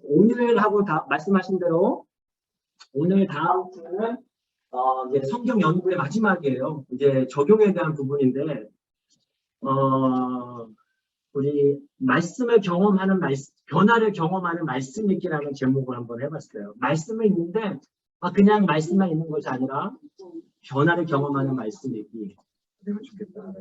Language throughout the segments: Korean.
오늘 하고 말씀하신 대로 오늘 다음 주는 이제 성경 연구의 마지막이에요. 이제 적용에 대한 부분인데 우리 말씀을 경험하는 변화를 경험하는 말씀 읽기라는 제목을 한번 해봤어요. 말씀을 읽는데 그냥 말씀만 있는 것이 아니라 변화를 경험하는 말씀 읽기. 되면 좋겠다.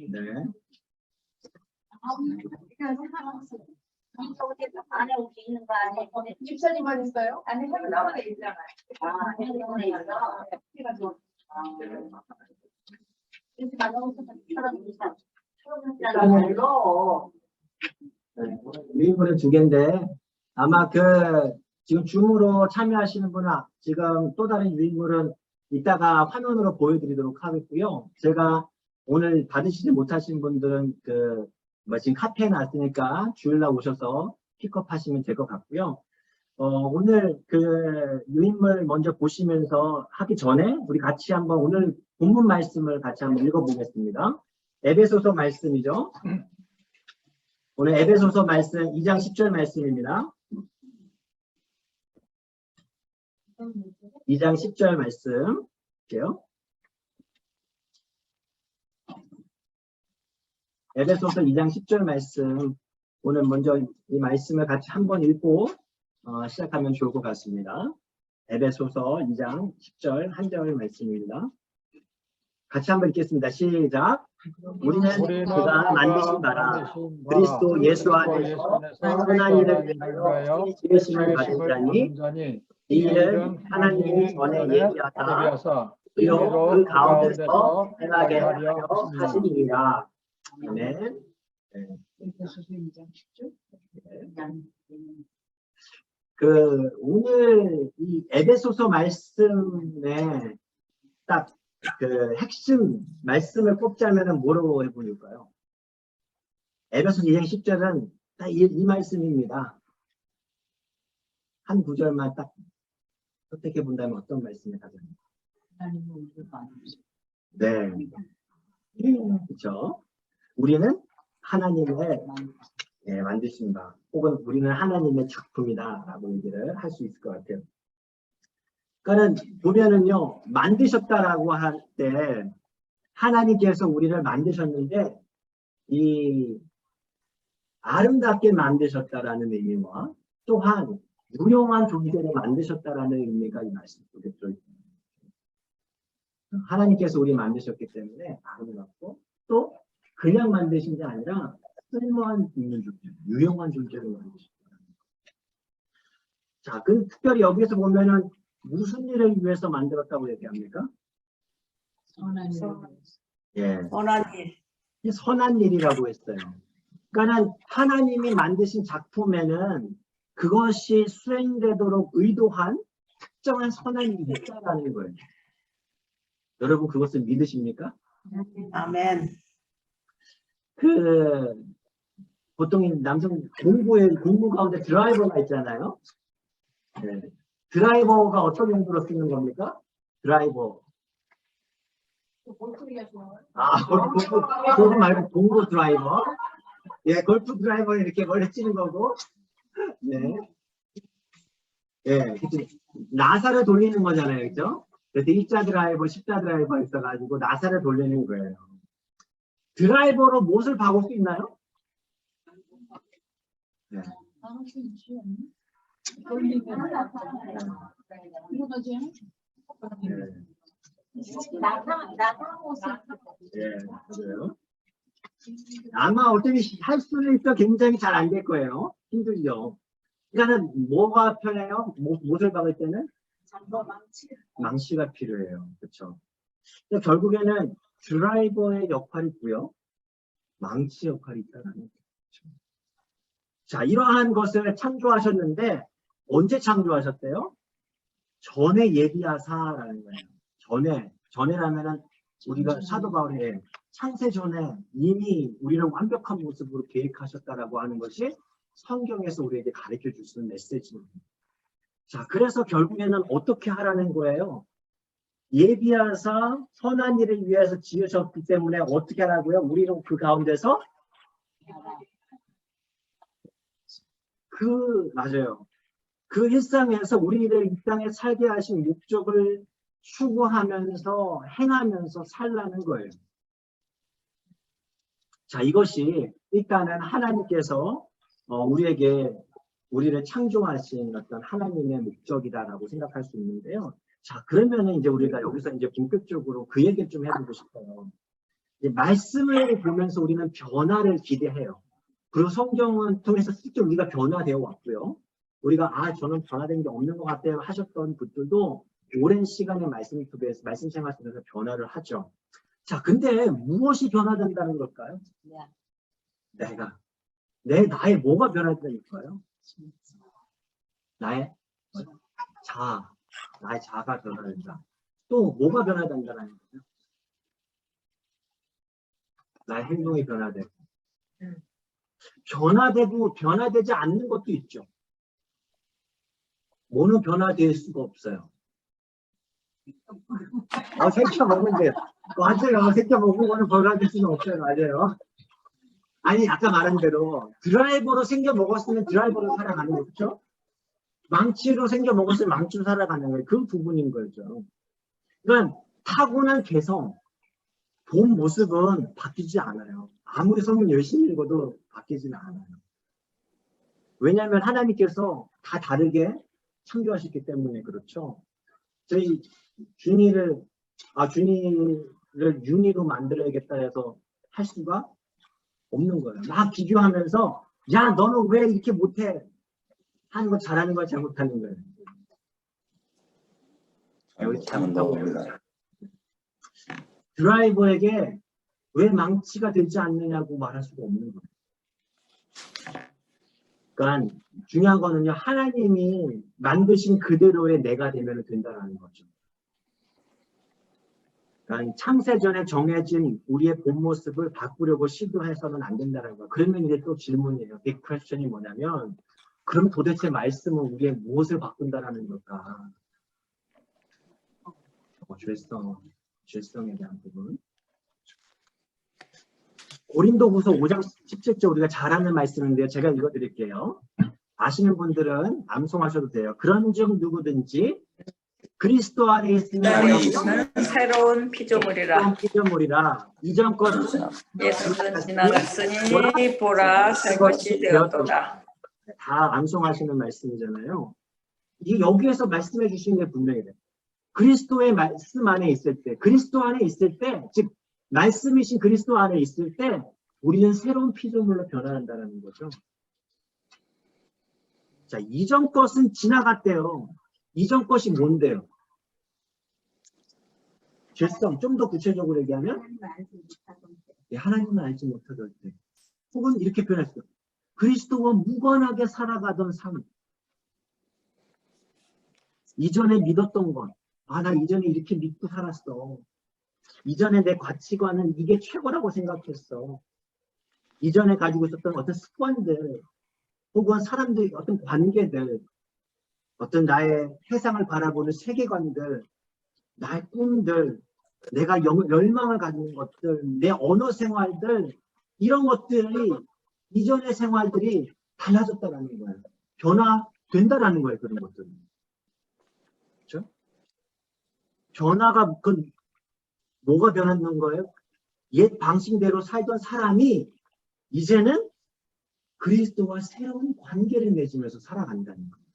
네. 안에 혹시 있는 거 안에 집사님만 있어요? 안에 나오는 있잖아요. 유인물은 2개인데 아마 지금 줌으로 참여하시는 분은 지금 또 다른 유인물은 이따가 화면으로 보여드리도록 하겠고요. 제가 오늘 받으시지 못하신 분들은 지금 카페에 놨으니까 주일날 오셔서 픽업하시면 될 것 같고요. 오늘 유인물 먼저 보시면서 하기 전에 우리 같이 한번 오늘 본문 말씀을 같이 한번 읽어보겠습니다. 에베소서 말씀이죠. 오늘 에베소서 말씀 2장 10절 말씀입니다. 2장 10절 말씀 볼게요. 에베소서 2장 10절 말씀 오늘 먼저 이 말씀을 같이 한번 읽고 시작하면 좋을 것 같습니다. 에베소서 2장 10절 한 절 말씀입니다. 같이 한번 읽겠습니다. 시작. 우리는 그가 만드신 바라 그리스도 예수 안에서 선한 일을 위하여 지으심을 받은 자니 이 일은 하나님이 전에 예비하사 그로 그 가운데서 행하게 하려 하시니라. 아멘. 오늘 이 에베소서 말씀에 딱 핵심 말씀을 꼽자면 뭐라고 해보일까요? 에베소서 2장 10절은 딱 이 말씀입니다. 한 구절만 딱 선택해 본다면 어떤 말씀이 가장? 네, 그렇죠. 우리는 하나님의 만드신다. 혹은 우리는 하나님의 작품이다 라고 얘기를 할 수 있을 것 같아요. 그러니까 보면은요, 만드셨다라고 할 때 하나님께서 우리를 만드셨는데 이 아름답게 만드셨다라는 의미와 또한 유용한 존재를 만드셨다라는 의미가 이 말씀 속에 들어있습니다. 하나님께서 우리 만드셨기 때문에 아름답고 또 그냥 만드신 게 아니라 쓸모한 있는 존재, 유용한 존재를 만드셨다. 자, 특별히 여기서 보면은 무슨 일을 위해서 만들었다고 얘기합니까? 선한 일. 예. 선한 일. 선한 일이라고 했어요. 그러니까 하나님이 만드신 작품에는 그것이 수행되도록 의도한 특정한 선한 일이 있다는 거예요. 여러분 그것을 믿으십니까? 아멘. 보통 남성 공부 가운데 드라이버가 있잖아요. 네. 드라이버가 어떤 용도로 쓰는 겁니까? 드라이버. 골프 말고 공구 드라이버. 예, 골프 드라이버 이렇게 원래 치는 거고. 네. 예, 나사를 돌리는 거잖아요. 그죠? 그래서 1자 드라이버, 10자 드라이버 있어가지고 나사를 돌리는 거예요. 드라이버로 못을 박을 수 있나요? 네. 맞아요. 아마 어떻게 할 수는 있어 굉장히 잘 안 될 거예요. 힘들죠. 그러니까는 뭐가 편해요? 못을 박을 때는 망치가 필요해요. 그렇죠. 결국에는 드라이버의 역할이 있고요. 망치 역할이 있다는 거죠. 자, 이러한 것을 창조하셨는데 언제 창조하셨대요? 전에 예비하사라는 거예요. 전에라면은 우리가 사도 바울의 창세 전에 이미 우리를 완벽한 모습으로 계획하셨다라고 하는 것이 성경에서 우리에게 가르쳐 줄 수 있는 메시지입니다. 자, 그래서 결국에는 어떻게 하라는 거예요? 예비하사 선한 일을 위해서 지으셨기 때문에 어떻게 하라고요? 우리는 그 가운데서 맞아요. 그 일상에서 우리를 이 땅에 살게 하신 목적을 추구하면서 행하면서 살라는 거예요. 자, 이것이 일단은 하나님께서 우리를 창조하신 어떤 하나님의 목적이다라고 생각할 수 있는데요. 자, 그러면은 이제 우리가 여기서 이제 본격적으로 그 얘기를 좀 해보고 싶어요. 이제 말씀을 보면서 우리는 변화를 기대해요. 그리고 성경은 통해서 실제 우리가 변화되어 왔고요. 우리가 저는 변화된 게 없는 것 같아요 하셨던 분들도 오랜 시간의 말씀 속에서 말씀 생활 속에서 변화를 하죠. 자, 근데 무엇이 변화된다는 걸까요? 나의 뭐가 변화된다니까요? 나의 나의 자아가 변화된다. 또 뭐가 변화된다는 거예요? 나의 행동이 변화되고. 변화되고 변화되지 않는 것도 있죠. 뭐는 변화될 수가 없어요. 생겨 먹은데 맞아요. 생겨 먹은 거는 변화될 수는 없어요. 맞아요. 아니 아까 말한 대로 드라이버로 생겨 먹었으면 드라이버로 살아가는 거죠. 망치로 생겨 먹었으면 망치로 살아가는 거예요. 그 부분인 거죠. 그러니까 타고난 개성, 본 모습은 바뀌지 않아요. 아무리 성경 열심히 읽어도 바뀌지는 않아요. 왜냐하면 하나님께서 다 다르게 창조하셨기 때문에 그렇죠. 저희 준이를 윤희로 만들어야겠다 해서 할 수가 없는 거예요. 막 비교하면서 야 너는 왜 이렇게 못해? 하는 거 잘하는 거 잘못하는 거예요. 여기 잘못하고 있습니다. 드라이버에게 왜 망치가 되지 않느냐고 말할 수가 없는 거예요. 그러니까 중요한 거는요. 하나님이 만드신 그대로의 내가 되면 된다는 거죠. 그러니까 창세전에 정해진 우리의 본 모습을 바꾸려고 시도해서는 안 된다는 거예요. 그러면 이제 또 질문이에요. 빅 퀘스천이 뭐냐면 그럼 도대체 말씀은 우리의 무엇을 바꾼다라는 걸까? 죄성에 대한 부분. 고린도후서 5장 17절 우리가 잘 아는 말씀인데요. 제가 읽어드릴게요. 아시는 분들은 암송하셔도 돼요. 그런즉 누구든지 그리스도 안에 있으면 새로운 피조물이라. 이전 것은 예수는 지나갔으니 보라 새 것이 되었도다. 다 암송하시는 말씀이잖아요. 이게 여기에서 말씀해 주시는 게 분명히 돼요. 그리스도의 말씀 안에 있을 때, 그리스도 안에 있을 때, 즉 말씀이신 그리스도 안에 있을 때 우리는 새로운 피조물로 변화한다는 거죠. 자, 이전 것은 지나갔대요. 이전 것이 뭔데요? 죄성, 좀 더 구체적으로 얘기하면 하나님을 알지 못하던 때. 혹은 이렇게 표현했어요. 그리스도와 무관하게 살아가던 삶. 이전에 믿었던 것. 나 이전에 이렇게 믿고 살았어. 이전에 내 가치관은 이게 최고라고 생각했어. 이전에 가지고 있었던 어떤 습관들, 혹은 사람들의 어떤 관계들, 어떤 나의 세상을 바라보는 세계관들, 나의 꿈들, 내가 열망을 가지는 것들, 내 언어 생활들, 이런 것들이 이전의 생활들이 달라졌다는 거예요. 변화된다라는 거예요. 그런 것들은. 그렇죠? 변화가 뭐가 변하는 거예요? 옛 방식대로 살던 사람이 이제는 그리스도와 새로운 관계를 맺으면서 살아간다는 거예요.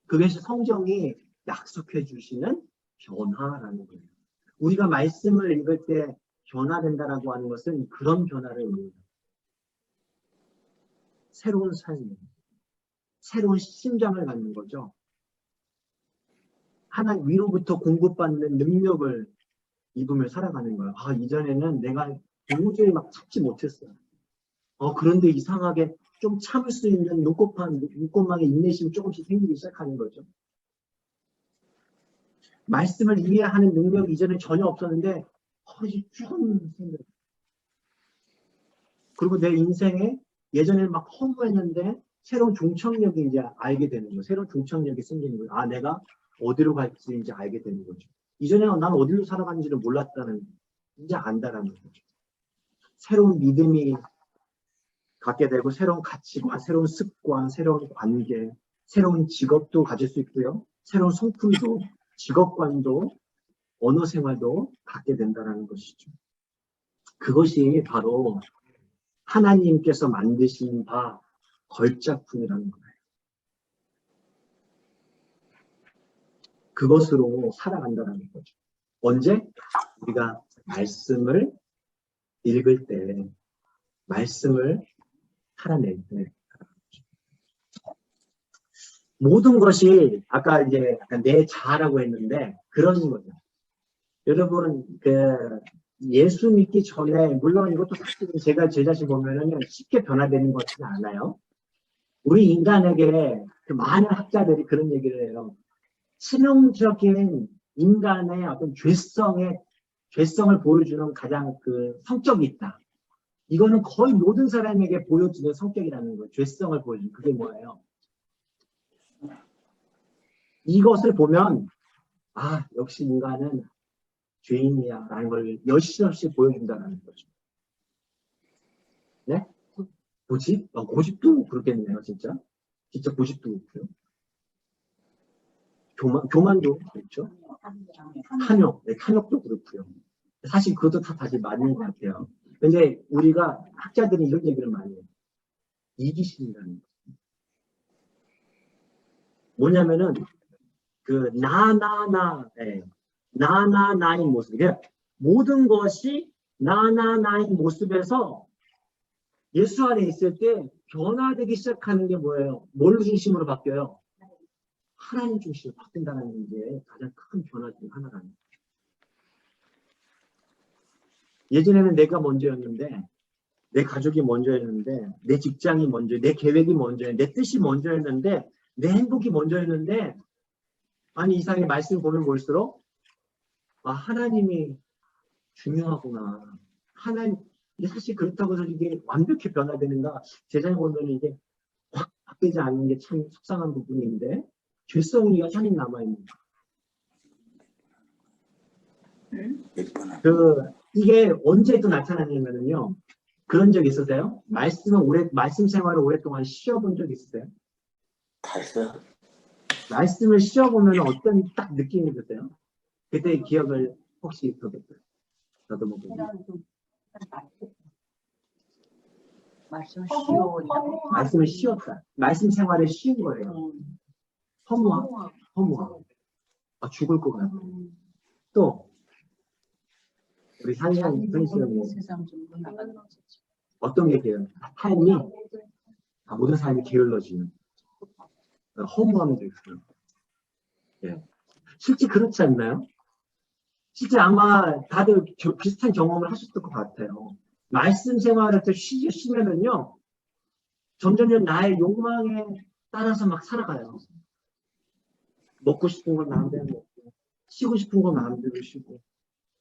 그것이 성경이 약속해 주시는 변화라는 거예요. 우리가 말씀을 읽을 때 변화된다라고 하는 것은 그런 변화를 의미합니다. 새로운 삶, 새로운 심장을 갖는 거죠. 하나님 위로부터 공급받는 능력을 입으며 살아가는 거예요. 이전에는 내가 도저히 막 참지 못했어요. 그런데 이상하게 좀 참을 수 있는 눈꽃망의 인내심이 조금씩 생기기 시작하는 거죠. 말씀을 이해하는 능력이 이전에 전혀 없었는데 이제 좀 생겨요. 그리고 내 인생에 예전에는 막 허무했는데 새로운 중청력이 이제 알게 되는 거예요. 새로운 중청력이 생기는 거예요. 아, 내가 어디로 갈지 이제 알게 되는 거죠. 이전에는 난 어디로 살아가는지를 몰랐다는, 이제 안다라는 거죠. 새로운 믿음이 갖게 되고, 새로운 가치관, 새로운 습관, 새로운 관계, 새로운 직업도 가질 수 있고요. 새로운 성품도, 직업관도, 언어 생활도 갖게 된다는 것이죠. 그것이 바로 하나님께서 만드신 바 걸작품이라는 거예요. 그것으로 살아간다는 거죠. 언제? 우리가 말씀을 읽을 때, 말씀을 살아낼 때. 모든 것이 아까 이제 약간 내 자아라고 했는데 그런 거죠. 여러분, 예수 믿기 전에, 물론 이것도 사실 제가 제 자신 보면은 쉽게 변화되는 것 같지는 않아요. 우리 인간에게 그 많은 학자들이 그런 얘기를 해요. 치명적인 인간의 어떤 죄성을 보여주는 가장 그 성격이 있다. 이거는 거의 모든 사람에게 보여주는 성격이라는 거예요. 죄성을 보여주는. 그게 뭐예요? 이것을 보면, 아, 역시 인간은 죄인이야 라는 걸 여실없이 보여준다는 거죠. 네? 고집? 고집도 그렇겠네요, 진짜. 진짜 고집도 그렇고요. 교만도 그렇죠. 탐욕, 네, 탐욕도 그렇고요. 사실 그것도 다 다시 맞는 것 같아요. 근데 우리가 학자들이 이런 얘기를 많이 해요. 이기심이라는 거. 뭐냐면은 나인 모습. 모든 것이 나인 모습에서 예수 안에 있을 때 변화되기 시작하는 게 뭐예요? 뭘 중심으로 바뀌어요? 하나님 중심으로 바뀐다는 게 가장 큰 변화 중 하나라는 거죠. 예전에는 내가 먼저였는데, 내 가족이 먼저였는데, 내 직장이 먼저, 내 계획이 먼저였는데, 내 뜻이 먼저였는데, 내 행복이 먼저였는데, 아니 이상의 말씀 보면 볼수록 아, 하나님이 중요하구나. 이게 사실 그렇다고 해서 이게 완벽히 변화되는가? 제자에 보면 이게 확 바뀌지 않는 게 참 속상한 부분인데 죄성이 여전히 남아있는 이게 언제 또 나타나냐면요. 그런 적 있으세요? 말씀 생활을 오랫동안 쉬어본 적 있으세요? 다 있어요. 말씀을 쉬어보면 어떤 딱 느낌이 드세요? 그때의 기억을 혹시 더듬어보세요. 말씀을 쉬었다. 말씀 생활을 쉬운 거예요. 허무함. 아, 죽을 것 같아. 또 우리 산시는 어떤 게 돼요? 삶이 모든 삶이 게을러지는 허무함이 있어요. 예. 실제 그렇지 않나요? 실제 아마 다들 비슷한 경험을 하셨을 것 같아요. 말씀 생활을 때 쉬면은요, 점점 나의 욕망에 따라서 막 살아가요. 먹고 싶은 걸 마음대로 먹고, 쉬고 싶은 걸 마음대로 쉬고.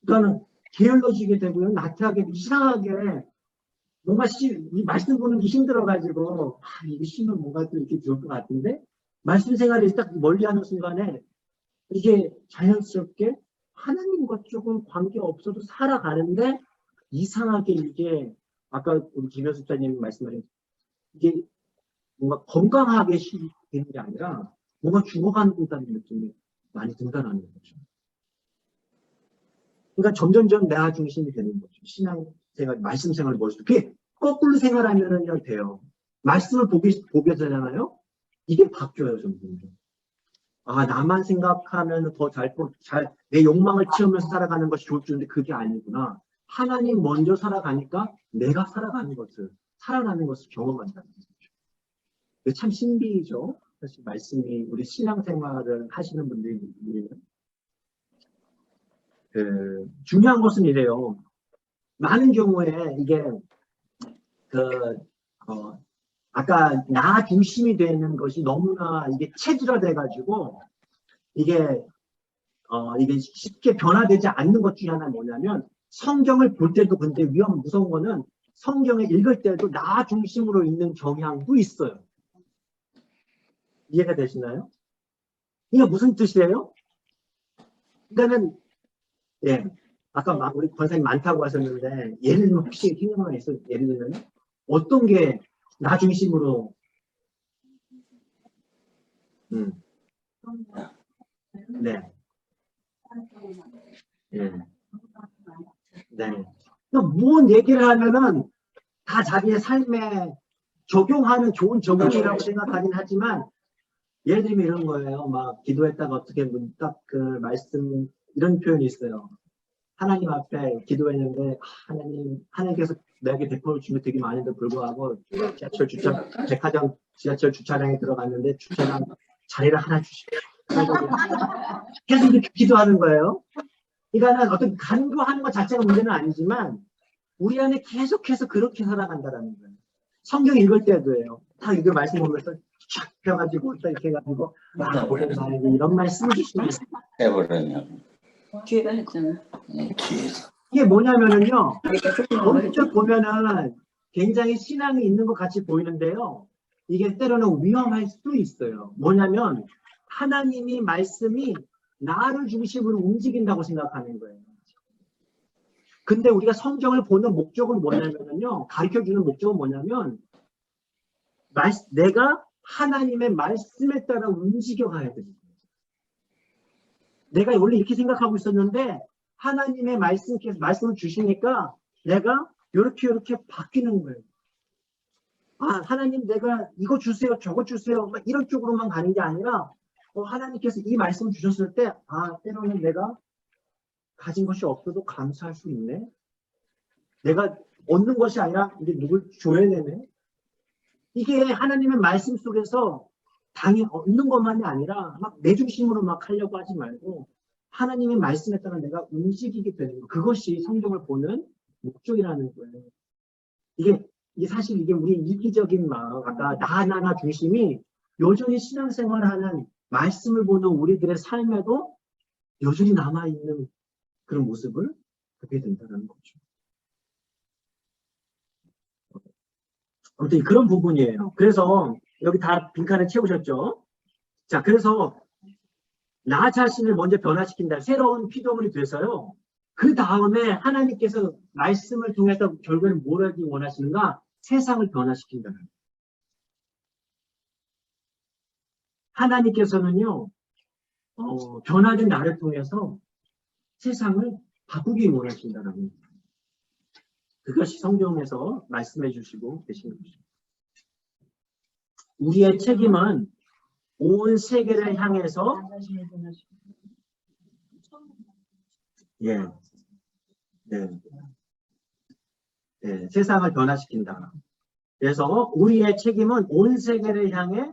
그러니까는 게을러지게 되고요, 나태하게, 이상하게, 뭔가 이 말씀 보는 게 힘들어가지고, 이거 쉬면 뭔가 또 이렇게 좋을 것 같은데, 말씀 생활을 딱 멀리하는 순간에, 이게 자연스럽게 하나님과 조금 관계없어도 살아가는데 이상하게 이게 아까 우리 김현숙자님 말씀하신 이게 뭔가 건강하게 되는 게 아니라 뭔가 죽어간다는 느낌이 많이 든다는 거죠. 그러니까 점점점 나 중심이 되는 거죠. 신앙생활, 말씀 생활을 벌써 그게 거꾸로 생활하면 돼요. 말씀을 보게 되잖아요. 이게 바뀌어요, 점점. 아, 나만 생각하면 더 내 욕망을 채우면서 살아가는 것이 좋을 줄인데 그게 아니구나. 하나님 먼저 살아가니까 내가 살아나는 것을 경험한다는 거죠. 참 신비죠. 사실 말씀이 우리 신앙생활을 하시는 분들이 중요한 것은 이래요. 많은 경우에 이게 아까 나 중심이 되는 것이 너무나 이게 체질화돼가지고 이게 쉽게 변화되지 않는 것 중에 하나는 뭐냐면 성경을 볼 때도 근데 무서운 거는 성경을 읽을 때도 나 중심으로 읽는 경향도 있어요. 이해가 되시나요? 이게 무슨 뜻이에요? 그러니까는, 예. 아까 우리 권사님 많다고 하셨는데, 예를 들면 혹시 생각나는 게 있어요? 예를 들면, 어떤 게 나 중심으로, 네. 예. 네. 무슨 얘기를 하면은 다 자기의 삶에 적용하는 좋은 적용이라고 생각하긴 하지만, 예를 들면 이런 거예요. 막 기도했다가 어떻게 딱 그 말씀, 이런 표현이 있어요. 하나님 앞에 기도했는데, 하나님께서 내게 대포를 준 게 되게 많은데 불구하고, 백화점 지하철 주차장에 들어갔는데, 주차장 자리를 하나 주시고, 계속 이렇게 기도하는 거예요. 그러니까는 어떤 간구하는 것 자체가 문제는 아니지만, 우리 안에 계속해서 그렇게 살아간다라는 거예요. 성경 읽을 때도예요. 다 이거 말씀 보면서 쫙 펴가지고 또 이렇게 해가지고 이런 말씀을 주시면 해버렸냐. 뒤에다 했잖아. 뒤에서. 이게 뭐냐면은요. 그러니까 언뜻 보면은 굉장히 신앙이 있는 것 같이 보이는데요. 이게 때로는 위험할 수도 있어요. 뭐냐면 하나님이 말씀이 나를 중심으로 움직인다고 생각하는 거예요. 근데 우리가 성경을 보는 목적은 뭐냐면요. 가르쳐주는 목적은 뭐냐면 내가 하나님의 말씀에 따라 움직여 가야 됩니다. 내가 원래 이렇게 생각하고 있었는데 하나님의 말씀을 주시니까 내가 이렇게 바뀌는 거예요. 아, 하나님 내가 이거 주세요, 저거 주세요. 이런 쪽으로만 가는 게 아니라 하나님께서 이 말씀을 주셨을 때 때로는 내가 가진 것이 없어도 감사할 수 있네. 내가 얻는 것이 아니라 이제 누굴 줘야 되네. 이게 하나님의 말씀 속에서 당연히 얻는 것만이 아니라 막 내 중심으로 막 하려고 하지 말고 하나님의 말씀에 따라 내가 움직이게 되는 거. 그것이 성경을 보는 목적이라는 거예요. 이게 사실 이게 우리 이기적인 마음, 아까 나 중심이 여전히 신앙생활하는 말씀을 보는 우리들의 삶에도 여전히 남아있는 그런 모습을 보게 된다는 거죠. 아무튼 그런 부분이에요. 그래서 여기 다 빈칸을 채우셨죠? 자, 그래서 나 자신을 먼저 변화시킨다. 새로운 피조물이 돼서요. 그 다음에 하나님께서 말씀을 통해서 결국에는 뭘 하기 원하시는가? 세상을 변화시킨다. 하나님께서는요. 변화된 나를 통해서 세상을 바꾸기 원하신다는 겁니다. 그것이 성경에서 말씀해 주시고 계시는 것입니다. 우리의 책임은 온 세계를 향해서 세상을 변화시킨다. 그래서 우리의 책임은 온 세계를 향해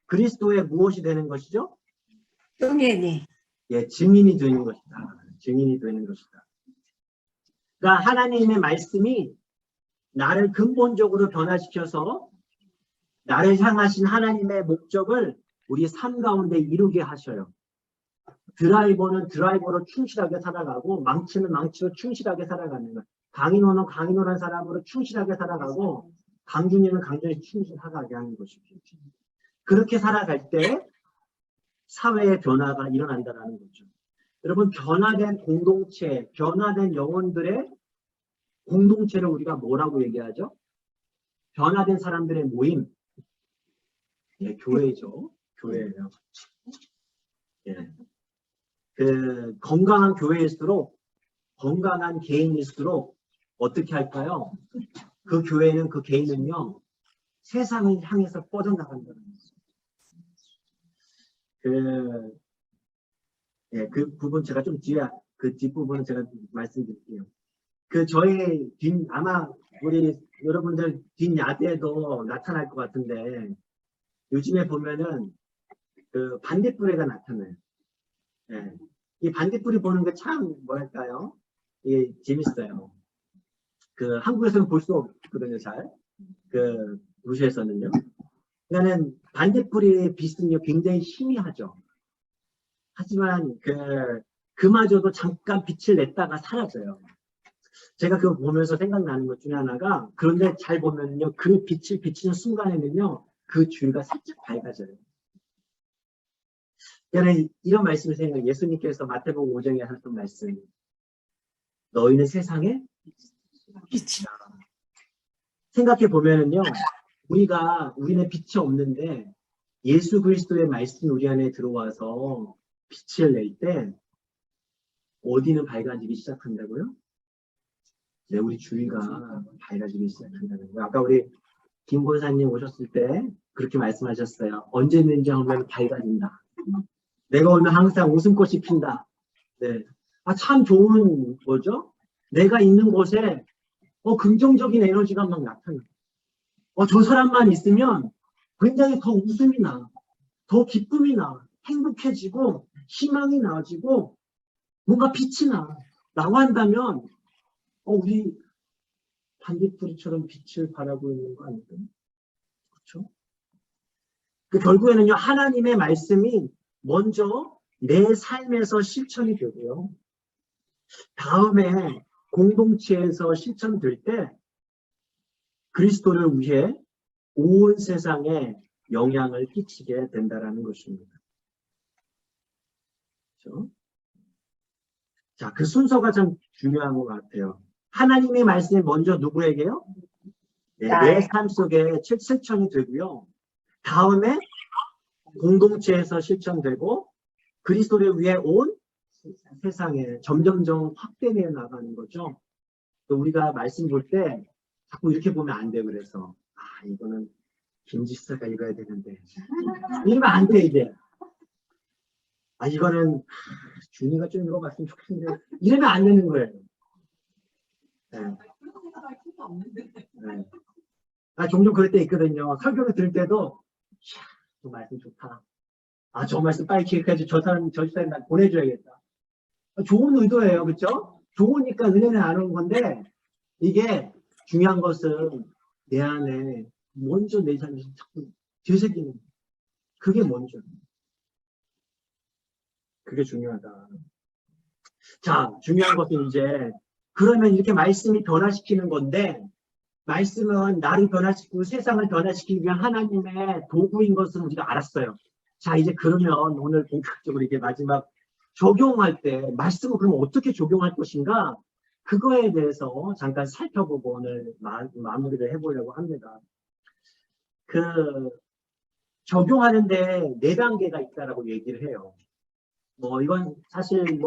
그리스도의 무엇이 되는 것이죠? 증인이 되는 것이다. 증인이 되는 것이다. 그러니까 하나님의 말씀이 나를 근본적으로 변화시켜서 나를 향하신 하나님의 목적을 우리 삶 가운데 이루게 하셔요. 드라이버는 드라이버로 충실하게 살아가고 망치는 망치로 충실하게 살아가는 거예요. 강인호는 강인호란 사람으로 충실하게 살아가고 강준이는 강준이 충실하게 하는 것이죠. 그렇게 살아갈 때 사회의 변화가 일어난다는 거죠. 여러분 변화된 공동체, 변화된 영혼들의 공동체를 우리가 뭐라고 얘기하죠? 변화된 사람들의 모임. 교회죠. 교회예요. 그 건강한 교회일수록 건강한 개인일수록 어떻게 할까요? 그 교회는 그 개인은요 세상을 향해서 뻗어나간다는 거죠. 그 부분 제가 좀 뒤에 그 뒷부분은 제가 말씀드릴게요. 저희 아마 우리 여러분들 뒷야대에도 나타날 것 같은데 요즘에 보면은 그 반딧불이가 나타나요. 이 반딧불이 보는 게 참 뭐랄까요? 이게 재밌어요. 한국에서는 볼 수 없거든요, 잘. 루시에서는요. 그러니까는 반딧불의 빛은요, 굉장히 희미하죠. 하지만 그마저도 잠깐 빛을 냈다가 사라져요. 제가 그거 보면서 생각나는 것 중에 하나가 그런데 잘 보면요, 그 빛을 비치는 순간에는요, 그 주위가 살짝 밝아져요. 저는 이런 말씀을 생각해요. 예수님께서 마태복음 5장에 하셨던 말씀. 너희는 세상에 빛이다. 생각해 보면은요, 우리는 빛이 없는데 예수 그리스도의 말씀이 우리 안에 들어와서 빛을 낼 때 어디는 밝아지기 시작한다고요? 네, 우리 주위가 밝아지기 시작한다는 거예요. 아까 우리 김 권사님 오셨을 때 그렇게 말씀하셨어요. 언제든지 오면 밝아진다. 내가 오면 항상 웃음꽃이 핀다. 네. 참 좋은 거죠? 내가 있는 곳에 긍정적인 에너지가 막 나타나. 저 사람만 있으면 굉장히 더 웃음이 나. 더 기쁨이 나. 행복해지고 희망이 나아지고 뭔가 빛이 나. 라고 한다면 우리 반딧불이처럼 빛을 바라고 있는 거 아닐까요? 그렇죠? 결국에는요, 하나님의 말씀이 먼저 내 삶에서 실천이 되고요. 다음에 공동체에서 실천될 때 그리스도를 위해 온 세상에 영향을 끼치게 된다는 것입니다. 그렇죠? 자, 그 순서가 참 중요한 것 같아요. 하나님의 말씀이 먼저 누구에게요? 네, 내 삶 속에 실천이 되고요. 다음에 공동체에서 실천되고 그리스도를 위해 온 세상에 점점점 확대되어 나가는 거죠. 또 우리가 말씀 볼 때 자꾸 이렇게 보면 안 돼요. 그래서 이거는 김지사가 읽어야 되는데 이러면 안 돼 이제. 이거는 준이가 좀 읽어봤으면 좋겠는데 이러면 안 되는 거예요. 네. 네. 종종 그럴 때 있거든요. 설교를 들을 때도 저 말씀 좋다. 저 말씀 빨리 기획해서 저 사람 보내줘야겠다. 좋은 의도예요. 그렇죠? 좋으니까 은혜는 안 오는 건데 이게 중요한 것은 내 안에 먼저 내 삶에서 자꾸 되새기는 거예요. 그게 먼저. 그게 중요하다. 자, 중요한 것은 이제 그러면 이렇게 말씀이 변화시키는 건데 말씀은 나를 변화시키고 세상을 변화시키기 위한 하나님의 도구인 것은 우리가 알았어요. 자, 이제 그러면 오늘 본격적으로 이게 마지막 적용할 때 말씀을 그러면 어떻게 적용할 것인가? 그거에 대해서 잠깐 살펴보고 오늘 마무리를 해보려고 합니다. 적용하는데 4단계가 있다라고 얘기를 해요. 이건 사실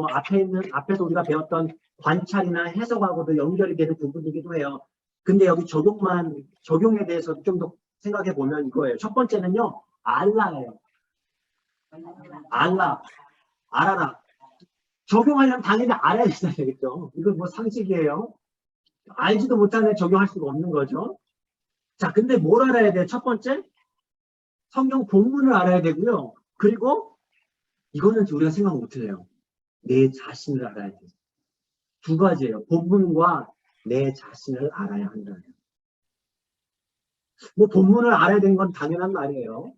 앞에서 우리가 배웠던 관찰이나 해석하고도 연결이 되는 부분이기도 해요. 근데 여기 적용에 대해서 좀 더 생각해 보면 이거예요. 첫 번째는요, 알라예요. 알아라. 적용하려면 당연히 알아야 되겠죠. 이건 상식이에요. 알지도 못하는 적용할 수가 없는 거죠. 자, 근데 뭘 알아야 돼요? 첫 번째, 성경 본문을 알아야 되고요. 그리고 이거는 우리가 생각 못해요. 내 자신을 알아야 돼요. 2가지예요. 본문과 내 자신을 알아야 한다. 본문을 알아야 되는 건 당연한 말이에요.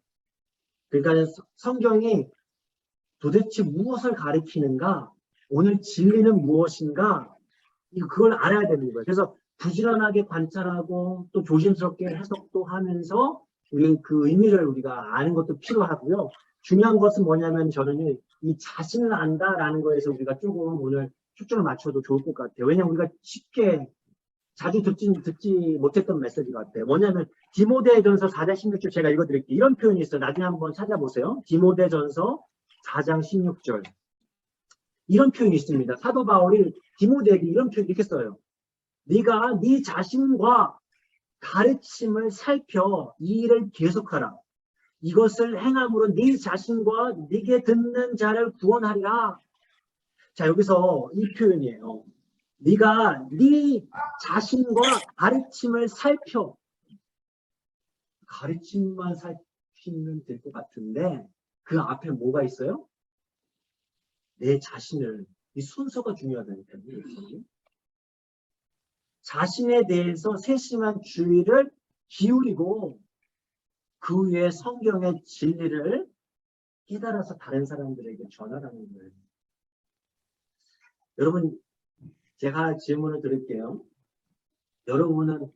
그러니까 성경이 도대체 무엇을 가리키는가? 오늘 진리는 무엇인가? 그걸 알아야 되는 거예요. 그래서 부지런하게 관찰하고 또 조심스럽게 해석도 하면서 우리 그 의미를 우리가 아는 것도 필요하고요. 중요한 것은 뭐냐면 저는 이 자신을 안다라는 거에서 우리가 조금 오늘 초점을 맞춰도 좋을 것 같아요. 왜냐하면 우리가 쉽게 자주 듣지 못했던 메시지 같아요. 뭐냐면 디모데전서 4장 16절 제가 읽어드릴게요. 이런 표현이 있어요. 나중에 한번 찾아보세요. 디모데전서 4장 16절 이런 표현이 있습니다. 사도 바울이 디모데에게 이런 표현 이렇게 써요. 네가 네 자신과 가르침을 살펴 이 일을 계속하라. 이것을 행함으로 네 자신과 네게 듣는 자를 구원하리라. 자, 여기서 이 표현이에요. 네가 네 자신과 가르침을 살펴. 가르침만 살피면 될 것 같은데 그 앞에 뭐가 있어요? 내 자신을. 이 순서가 중요하다니까요. 자신에 대해서 세심한 주의를 기울이고 그 위에 성경의 진리를 깨달아서 다른 사람들에게 전하라는 거예요. 여러분, 제가 질문을 드릴게요. 여러분은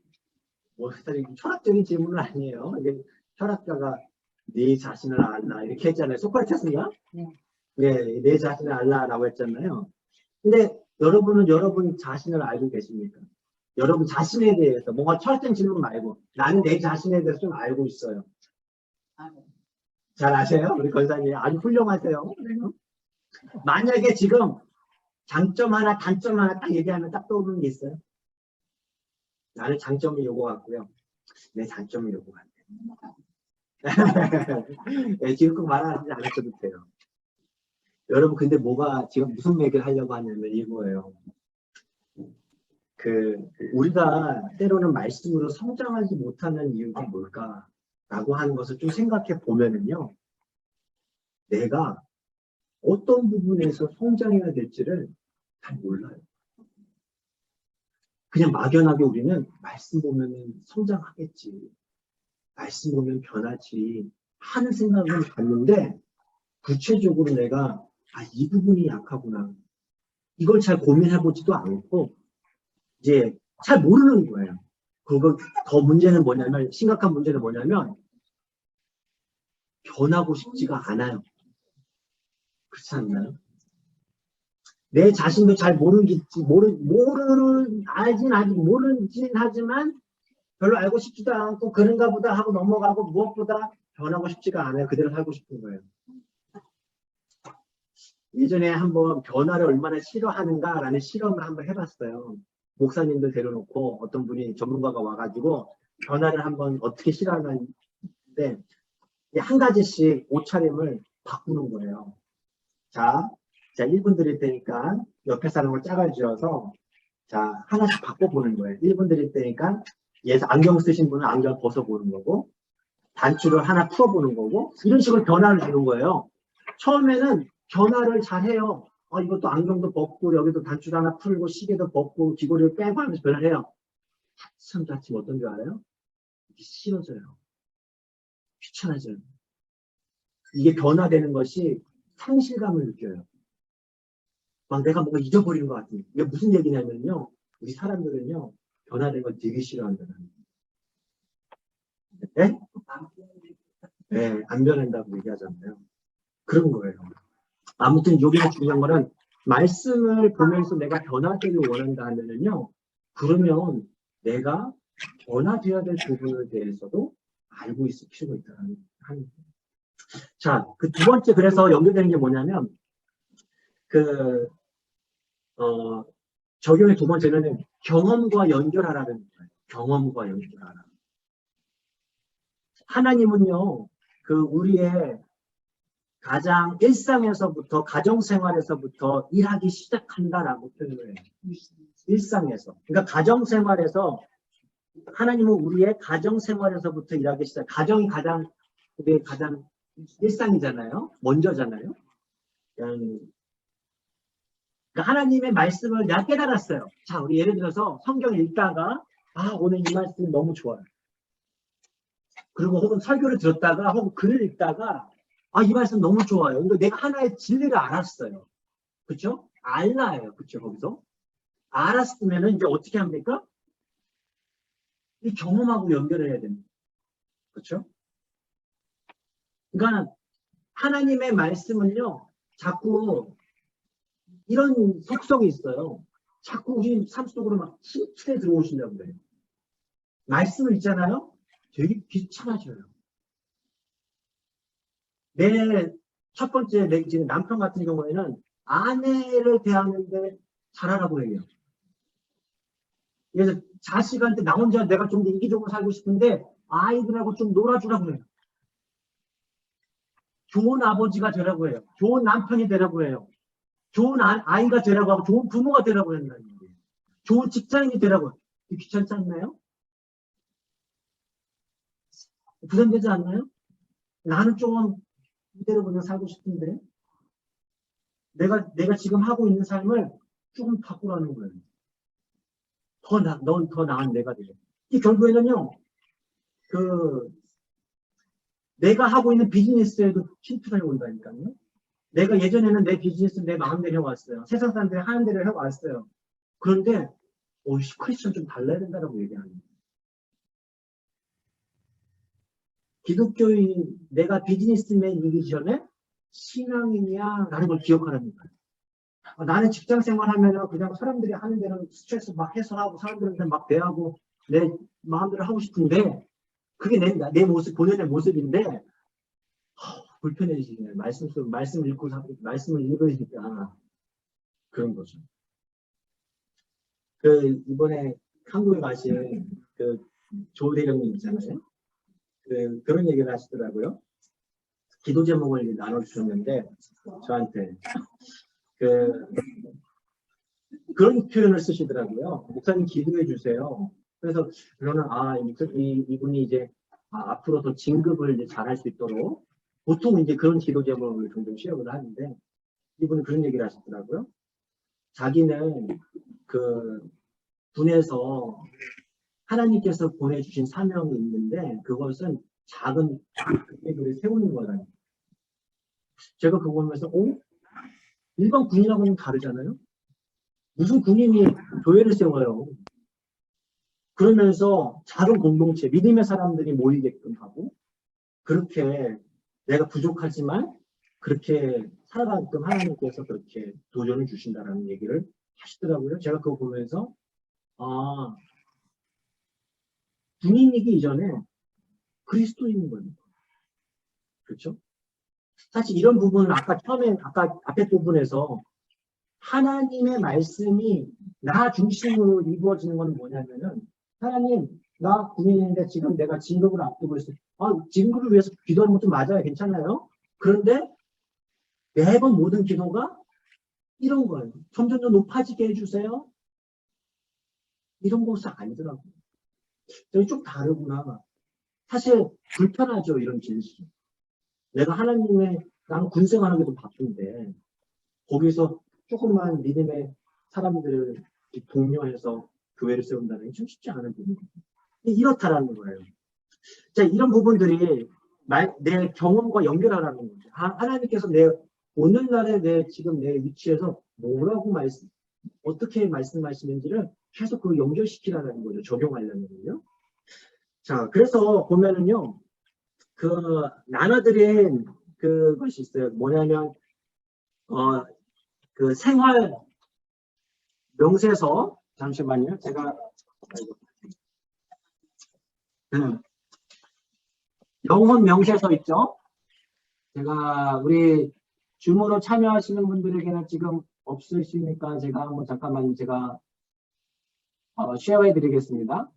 철학적인 질문은 아니에요. 이게 철학자가 네 자신을 알라 이렇게 했잖아요. 소크라테스인가? 네. 네, 내 자신을 알라라고 했잖아요. 근데 여러분은 여러분 자신을 알고 계십니까? 여러분 자신에 대해서 뭔가 철학적인 질문 말고 나는 내 자신에 대해서 좀 알고 있어요. 잘 아세요? 우리 권사님 아주 훌륭하세요. 만약에 지금 장점 하나, 단점 하나 딱 얘기하면 딱 떠오르는 게 있어요. 나는 장점이 요거 같고요. 내 단점이 요거 같아요. 네, 지금 꼭 말하지 않으셔도 돼요. 여러분 근데 뭐가 지금 무슨 얘기를 하려고 하냐면 이거예요. 우리가 때로는 말씀으로 성장하지 못하는 이유가 뭘까라고 하는 것을 좀 생각해 보면은요. 내가 어떤 부분에서 성장해야 될지를 잘 몰라요. 그냥 막연하게 우리는 말씀 보면은 성장하겠지. 말씀 보면 변하지 하는 생각을 갖는데 구체적으로 내가 이 부분이 약하구나. 이걸 잘 고민해보지도 않고 이제 잘 모르는 거예요. 그리고 더 문제는 뭐냐면 심각한 문제는 뭐냐면 변하고 싶지가 않아요. 그렇지 않나요? 내 자신도 잘 모르긴 하지만 별로 알고 싶지도 않고 그런가 보다 하고 넘어가고 무엇보다 변하고 싶지가 않아요. 그대로 살고 싶은 거예요. 예전에 한번 변화를 얼마나 싫어하는가라는 실험을 한번 해봤어요. 목사님들 데려놓고 어떤 분이 전문가가 와가지고 변화를 한번 어떻게 싫어하는데 한 가지씩 옷차림을 바꾸는 거예요. 자 1분 드릴 테니까 옆에 사람을 짝을 지어서 자 하나씩 바꿔보는 거예요. 1분 드릴 테니까 얘에서 안경 쓰신 분은 안경 벗어보는 거고 단추를 하나 풀어보는 거고 이런 식으로 변화를 주는 거예요. 처음에는 변화를 잘해요. 이것도 안경도 벗고 여기도 단추도 하나 풀고 시계도 벗고 귀걸이를 빼고 하면서 변화를 해요. 차츰 어떤 줄 알아요? 이게 싫어져요. 귀찮아져요. 이게 변화되는 것이 상실감을 느껴요. 막 내가 뭔가 잊어버리는 것 같은. 이게 무슨 얘기냐면요. 우리 사람들은요. 변화되는 걸 되게 싫어한다는 거예요. 네? 네, 안 변한다고 얘기하잖아요. 그런 거예요. 아무튼 여기서 중요한 거는 말씀을 보면서 내가 변화되길 원한다 하면은요. 그러면 내가 변화되어야 될 부분에 대해서도 알고 있을 필요가 있다는 거예요. 자, 그 두 번째 그래서 연결되는 게 뭐냐면 적용의 두 번째는 경험과 연결하라는 거예요. 경험과 연결하라. 하나님은요, 우리의 가장 일상에서부터, 가정생활에서부터 일하기 시작한다라고 표현을 해요. 일상에서. 그러니까 가정생활에서, 하나님은 우리의 가정생활에서부터 일하기 시작. 가정이 우리의 가장 일상이잖아요. 먼저잖아요. 그러니까 하나님의 말씀을 내가 깨달았어요. 자, 우리 예를 들어서 성경을 읽다가, 오늘 이 말씀이 너무 좋아요. 그리고 혹은 설교를 들었다가, 혹은 글을 읽다가, 이 말씀 너무 좋아요. 근데 내가 하나의 진리를 알았어요. 그쵸? 알라예요. 그쵸? 거기서. 알았으면 이제 어떻게 합니까? 이 경험하고 연결을 해야 됩니다. 그쵸? 그러니까 하나님의 말씀은요, 자꾸 이런 속성이 있어요. 자꾸 우리 삶 속으로 막 침투해 들어오시려고 그래요. 말씀을 읽잖아요? 되게 귀찮아져요. 내 첫 번째, 내 지금 남편 같은 경우에는 아내를 대하는데 잘하라고 해요. 그래서 자식한테 나 혼자 내가 좀 더 이기적으로 살고 싶은데 아이들하고 좀 놀아주라고 해요. 좋은 아버지가 되라고 해요. 좋은 남편이 되라고 해요. 좋은 아이가 되라고 하고 좋은 부모가 되라고 한다는 거예요. 좋은 직장인이 되라고 해요. 귀찮지 않나요? 부담되지 않나요? 나는 좀 이대로 그냥 살고 싶은데 내가 지금 하고 있는 삶을 조금 바꾸라는 거예요. 넌 더 나은 내가 되려. 이 결국에는요, 내가 하고 있는 비즈니스에도 침투를 해온다니까요. 내가 예전에는 내 비즈니스 내 마음대로 해왔어요. 세상 사람들이 하는 대로 해왔어요. 그런데, 크리스천 좀 달라야 된다고 얘기하는 거예요. 기독교인, 내가 비즈니스맨이기 전에 신앙인이야 라는 걸 기억하라는 거예요. 나는 직장 생활하면은 그냥 사람들이 하는 대로 스트레스 막 해소하고 사람들한테 막 대하고 내 마음대로 하고 싶은데 그게 내 모습, 본연의 모습인데 불편해지네. 말씀을 읽고 말씀을 읽으니까 그런 거죠. 이번에 한국에 가신 조 대령님 있잖아요. 그런 얘기를 하시더라고요. 기도 제목을 나눠주셨는데 저한테 그런 표현을 쓰시더라고요. 목사님 기도해 주세요. 그래서 저는 이분이 이제 앞으로 더 진급을 이제 잘할 수 있도록 보통 이제 그런 기도 제목을 종종 시험을 하는데 이분은 그런 얘기를 하시더라고요. 자기는 군에서 하나님께서 보내주신 사명이 있는데 그것은 작은 계획을 세우는 거라는 거예요. 제가 그거 보면서 일반 군인하고는 다르잖아요. 무슨 군인이 교회를 세워요. 그러면서 작은 공동체, 믿음의 사람들이 모이게끔 하고 그렇게 내가 부족하지만 그렇게 살아가게끔 하나님께서 그렇게 도전을 주신다라는 얘기를 하시더라고요. 제가 그거 보면서 군인이기 이전에 그리스도인인 겁니다. 그렇죠? 사실 이런 부분은 아까 앞에 부분에서 하나님의 말씀이 나 중심으로 이루어지는 건 뭐냐면은 하나님, 나 군인인데 지금 내가 진급을 앞두고 있어. 진급을 위해서 기도하는 것도 맞아요. 괜찮아요. 그런데 매번 모든 기도가 이런 거예요. 점점 더 높아지게 해주세요. 이런 것은 아니더라고요. 저희 좀 다르구나. 사실 불편하죠. 이런 진실. 나는 군생활하기도 바쁜데 거기서 조금만 믿음의 사람들을 독려해서 교회를 세운다는 게 좀 쉽지 않은 부분이에요. 이렇다라는 거예요. 자, 이런 부분들이 내 경험과 연결하라는 거죠. 하나님께서 오늘날의 지금 내 위치에서 어떻게 말씀하시는지를 계속 연결시키라는 거죠. 적용하려는 거요. 자, 그래서 보면은요, 나눠드린 그것이 있어요. 뭐냐면, 생활 명세서, 잠시만요. 제가, 영혼 명세서 있죠? 우리 줌으로 참여하시는 분들에게는 지금 없으시니까 잠깐만 제가 쉐어해 드리겠습니다.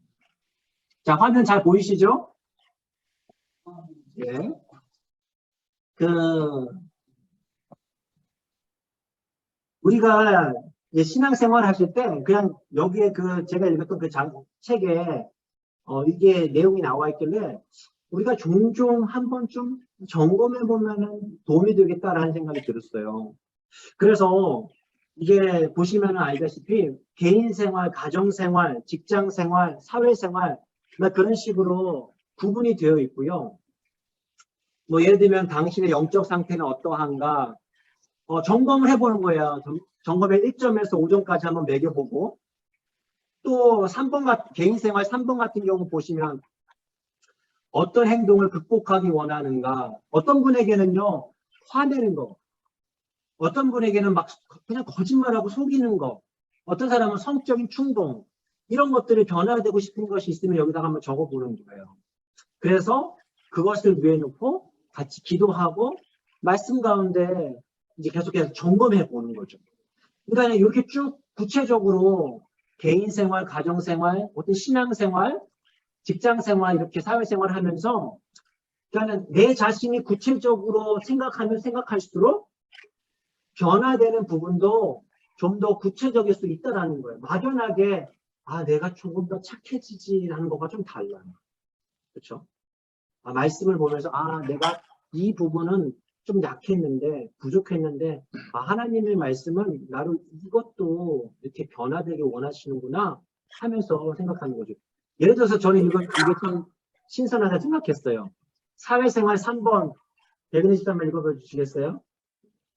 자, 화면 잘 보이시죠? 예. 우리가 신앙생활 하실 때 그냥 여기에 제가 읽었던 책에 이게 내용이 나와 있길래 우리가 종종 한 번쯤 점검해 보면은 도움이 되겠다라는 생각이 들었어요. 그래서 이게 보시면 알다시피 개인생활, 가정생활, 직장생활, 사회생활 그런 식으로 구분이 되어 있고요. 예를 들면 당신의 영적 상태는 어떠한가 점검을 해보는 거예요. 점검의 1점에서 5점까지 한번 매겨보고 또 3번 개인생활 3번 같은 경우 보시면 어떤 행동을 극복하기 원하는가. 어떤 분에게는요 화내는 거, 어떤 분에게는 그냥 거짓말하고 속이는 거, 어떤 사람은 성적인 충동 이런 것들이 변화되고 싶은 것이 있으면 여기다가 한번 적어보는 거예요. 그래서 그것을 위에 놓고 같이 기도하고 말씀 가운데 이제 계속해서 점검해 보는 거죠. 그러니까 이렇게 쭉 구체적으로 개인생활, 가정생활, 어떤 신앙생활, 직장생활 이렇게 사회생활을 하면서 그러니까 내 자신이 구체적으로 생각하면 생각할수록 변화되는 부분도 좀 더 구체적일 수 있다는 거예요. 막연하게 내가 조금 더 착해지지라는 거가 좀 달라요. 그렇죠? 말씀을 보면서 내가 이 부분은 좀 약했는데 부족했는데 하나님의 말씀은 나를 이것도 이렇게 변화되게 원하시는구나 하면서 생각하는 거죠. 예를 들어서 저는 이게 참 신선하다 생각했어요. 사회생활 3번 백은희 씨 한번 읽어주시겠어요?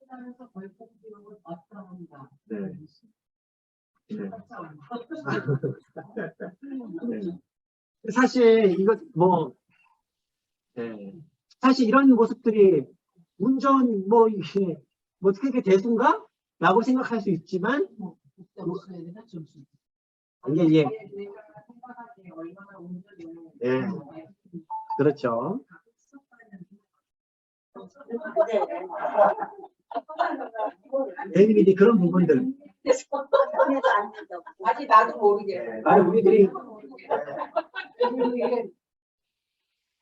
하면서 벌컥 기록을 어떠한가. 네. 네. 네. 사실 이거 예. 사실 이런 모습들이 운전 뭐 이게 뭐 어떻게 대수인가? 라고 생각할 수 있지만 이게 예. 그렇죠. 애들이 그런 부분들 아직 나도 모르게. 아니 우리들이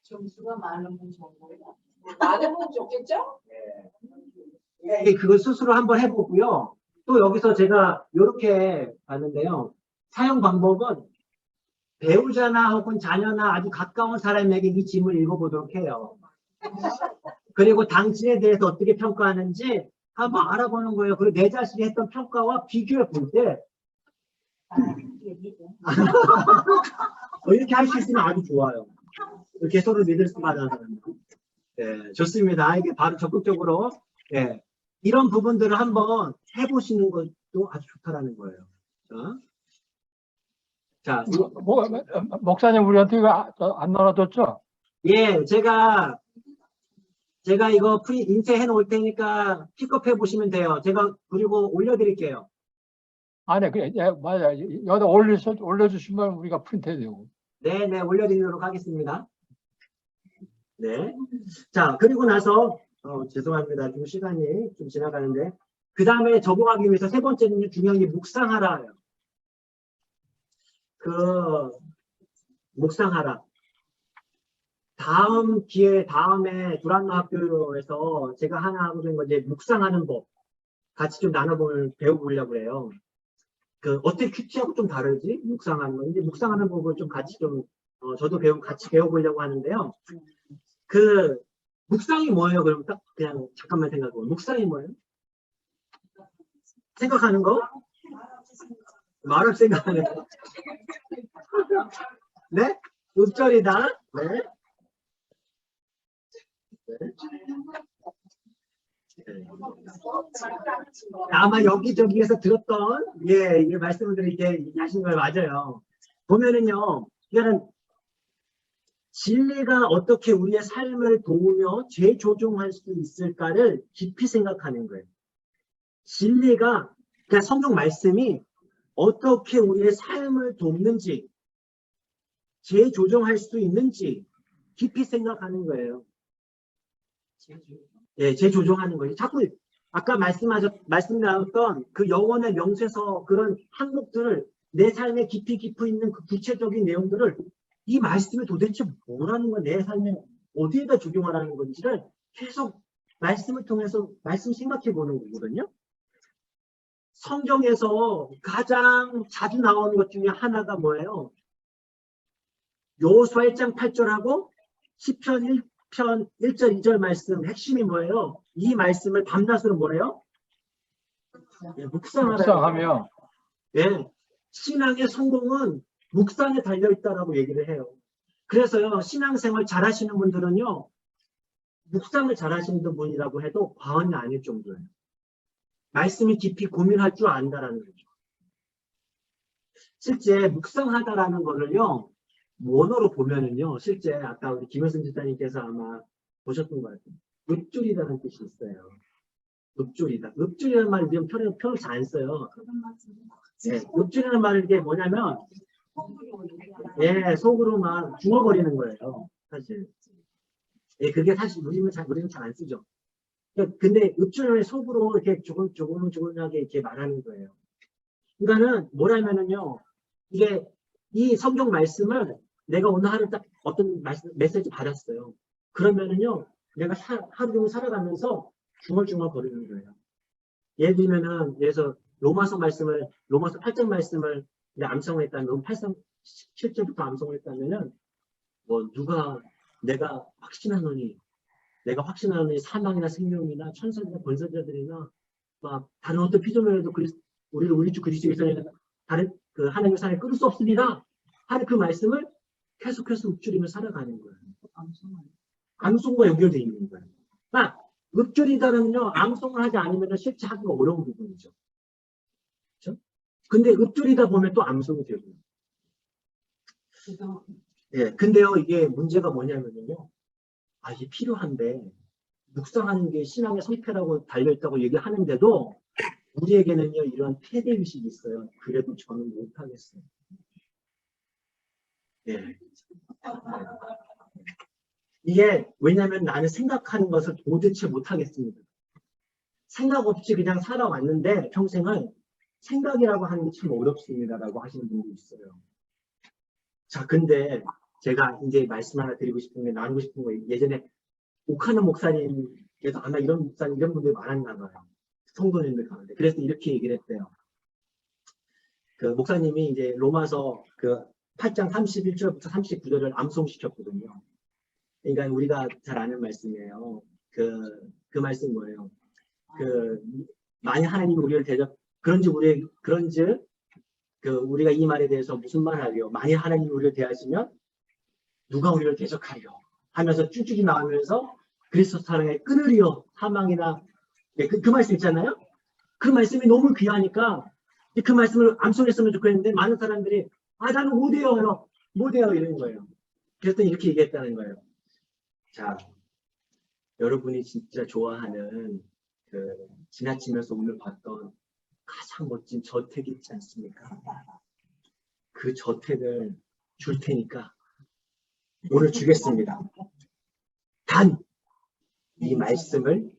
점수가 많으면 좋은 거예요. 많으면 좋겠죠? 그걸 스스로 한번 해보고요. 또 여기서 제가 이렇게 봤는데요. 사용 방법은 배우자나 혹은 자녀나 아주 가까운 사람에게 이 짐을 읽어보도록 해요. 그리고 당신에 대해서 어떻게 평가하는지 한번 알아보는 거예요. 그리고 내 자신이 했던 평가와 비교해 볼 때 이렇게 할 수 있으면 아주 좋아요. 이렇게 서로 믿을 수 있는 사람. 네, 좋습니다. 이게 바로 적극적으로 네, 이런 부분들을 한번 해보시는 것도 아주 좋다라는 거예요. 자, 목사님 우리한테 이거 안 나눠줬죠? 예, 제가 이거 인쇄해 놓을 테니까 픽업해 보시면 돼요. 제가 그리고 올려드릴게요. 아니, 그래, 예, 맞아. 여기다 올려주시면 우리가 프린트해야 되고. 네, 올려드리도록 하겠습니다. 네. 자, 그리고 나서, 죄송합니다. 좀 시간이 좀 지나가는데, 그 다음에 적용하기 위해서 세 번째는 중요한 게 묵상하라예요. 묵상하라. 다음 기회에, 다음에 두란노 학교에서 제가 하나 하고 있는 건 이제 묵상하는 법 같이 좀 배워보려고 해요. 어떻게 큐티하고 좀 다르지? 묵상하는 건. 이제 묵상하는 법을 좀 같이 저도 같이 배워보려고 하는데요. 묵상이 뭐예요? 그럼 딱 그냥 잠깐만 생각해보면. 묵상이 뭐예요? 생각하는 거? 말을 생각하는 거. 네? 읍절이다. 네. 아마 여기저기에서 들었던 이 말씀을 이렇게 하신 걸 맞아요. 보면은요, 이거는 진리가 어떻게 우리의 삶을 도우며 재조종할 수 있을까를 깊이 생각하는 거예요. 진리가 그러니까 성경 말씀이 어떻게 우리의 삶을 돕는지 재조정할 수 있는지 깊이 생각하는 거예요. 예, 재조정하는 거예요. 자꾸 아까 말씀나왔던 그 영혼의 명세서 그런 항목들을 내 삶에 깊이 있는 그 구체적인 내용들을 이 말씀이 도대체 뭐라는 거야, 내 삶에 어디에다 적용하라는 건지를 계속 말씀을 통해서 말씀 생각해 보는 거거든요. 성경에서 가장 자주 나오는 것 중에 하나가 뭐예요? 여호수아 1장 8절하고 시편 1편 1절 2절 말씀 핵심이 뭐예요? 이 말씀을 밤낮으로 뭐래요? 예, 묵상하며. 예, 신앙의 성공은 묵상에 달려있다라고 얘기를 해요. 그래서요, 신앙생활 잘하시는 분들은요, 묵상을 잘하시는 분이라고 해도 과언이 아닐 정도예요. 말씀이 깊이 고민할 줄 안다라는 거죠. 실제 묵상하다라는 거를요, 원어로 보면은요, 실제 아까 우리 김효승 집사님께서 아마 보셨던 것 같아요. 읊조리다는 뜻이 있어요. 읊조리다. 읊조리라는 말 우리는 표현을 잘 안 써요. 네, 읊조리라는 말은 이게 뭐냐면, 예, 속으로만 중얼거리는 거예요. 사실. 예, 그게 사실 우리는 잘 안 쓰죠. 근데 읊조리는 속으로 이렇게 조금조금하게 이렇게 말하는 거예요. 그러니까는 뭐라면은요, 이게 이 성경 말씀을 내가 오늘 하루 딱 어떤 메시지 받았어요. 그러면은요, 내가 하루 종일 살아가면서 중얼중얼 거리는 거예요. 예를 들면은, 로마서 8장 말씀을 암송을 했다면, 8장 7절부터 암송을 했다면은, 내가 확신하노니 사망이나 생명이나 천사들이나 권세자들이나, 다른 어떤 피조물에도 우리 주 그리스도께서는 다른 하나님의 사랑을 끊을 수 없습니다. 하는 그 말씀을 계속해서 읊조리며 살아가는 거예요. 암송과 연결되어 있는 거예요. 읊조리다는요, 암송을 하지 않으면 실제 하기가 어려운 부분이죠. 그렇죠? 근데 읊조리다 보면 또 암송이 되고요. 예, 근데요, 이게 문제가 뭐냐면요, 아, 이게 필요한데 묵상하는 게 신앙의 성패라고 달려있다고 얘기하는데도 우리에게는요 이런 패대의식이 있어요. 그래도 저는 못하겠어요. 네. 이게 왜냐하면 나는 생각하는 것을 도대체 못하겠습니다. 생각 없이 그냥 살아왔는데 평생을 생각이라고 하는 게 참 어렵습니다라고 하시는 분도 있어요. 자, 근데 제가 이제 말씀 하나 드리고 싶은 게 나누고 싶은 거 예전에 옥하는 목사님께서 아마 이런 목사님 이런 분들이 많았나 봐요. 성도님들 가운데. 그래서 이렇게 얘기를 했대요. 그 목사님이 이제 로마서 그 8장 31절부터 39절을 암송시켰거든요. 그러니까 우리가 잘 아는 말씀이에요. 그 말씀 뭐예요? 만약 하나님이 우리를 그런즉 우리가 이 말에 대해서 무슨 말을 하려? 만약 하나님이 우리를 대하시면 누가 우리를 대적하려? 하면서 쭉쭉이 나오면서 그리스도 사랑에 끊으리여 사망이나 그 말씀 있잖아요. 그 말씀이 너무 귀하니까 그 말씀을 암송했으면 좋겠는데 많은 사람들이 나는 못해요. 못해요 이러는 거예요. 그래서 이렇게 얘기했다는 거예요. 자, 여러분이 진짜 좋아하는 지나치면서 오늘 봤던 가장 멋진 저택 있지 않습니까? 그 저택을 줄 테니까 오늘 주겠습니다. 단 이 말씀을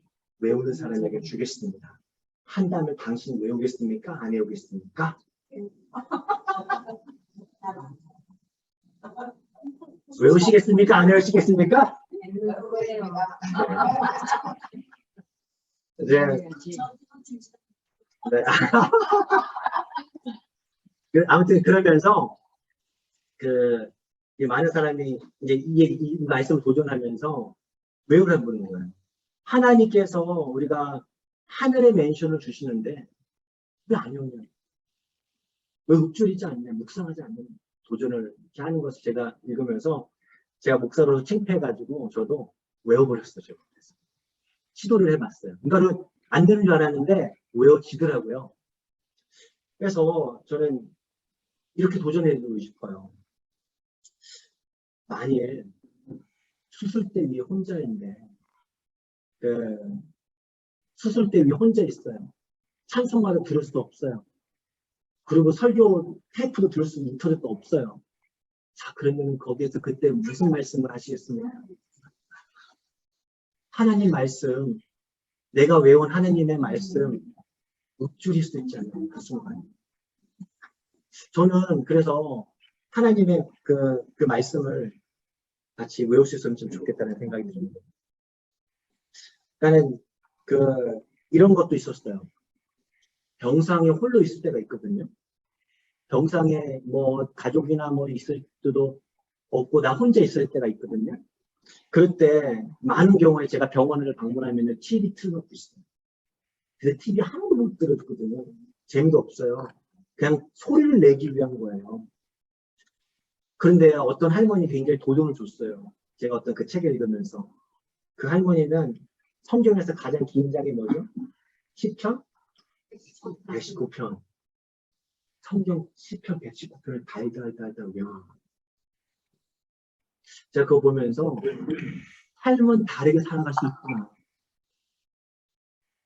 외우는 사람에게 주겠습니다. 한다면 당신 외우겠습니까? 안 외우겠습니까? 외우시겠습니까? 안 외우시겠습니까? 네. 네. 아무튼 그러면서 많은 사람이 이제 이 말씀을 도전하면서 외우라고 부르는 거예요. 하나님께서 우리가 하늘의 맨션을 주시는데 왜 안 외우냐? 왜 읊조리지 않냐? 묵상하지 않냐? 도전을 이렇게 하는 것을 제가 읽으면서 제가 목사로서 창피해가지고 저도 외워버렸어요. 제가. 시도를 해봤어요. 그러니까 안 되는 줄 알았는데 외워지더라고요. 그래서 저는 이렇게 도전해보고 싶어요. 만일 수술대 위에 혼자인데 수술대 위에 혼자 있어요. 찬송가도 들을 수 없어요. 그리고 설교 테이프도 들을 수 인터넷도 없어요. 자, 그러면 거기에서 그때 무슨 말씀을 하시겠습니까? 하나님 말씀, 내가 외운 하나님의 말씀 읊조릴 수 있지 않나요? 그 순간. 저는 그래서 하나님의 그 말씀을 같이 외울 수 있으면 좀 좋겠다는 생각이 듭니다. 나는 이런 것도 있었어요. 병상에 홀로 있을 때가 있거든요. 병상에 뭐 가족이나 뭐 있을 때도 없고 나 혼자 있을 때가 있거든요. 그럴 때 많은 경우에 제가 병원을 방문하면 TV 틀어놓고 있어요. 근데 TV 하나도 못 들어듣거든요. 재미도 없어요. 그냥 소리를 내기 위한 거예요. 그런데 어떤 할머니 굉장히 도전을 줬어요. 제가 어떤 그 책을 읽으면서. 그 할머니는 성경에서 가장 긴 장이 뭐죠? 10편? 119편. 성경 10편, 119편을 달달 외워요. 제가 그거 보면서 삶은 다르게 살아갈 수 있구나.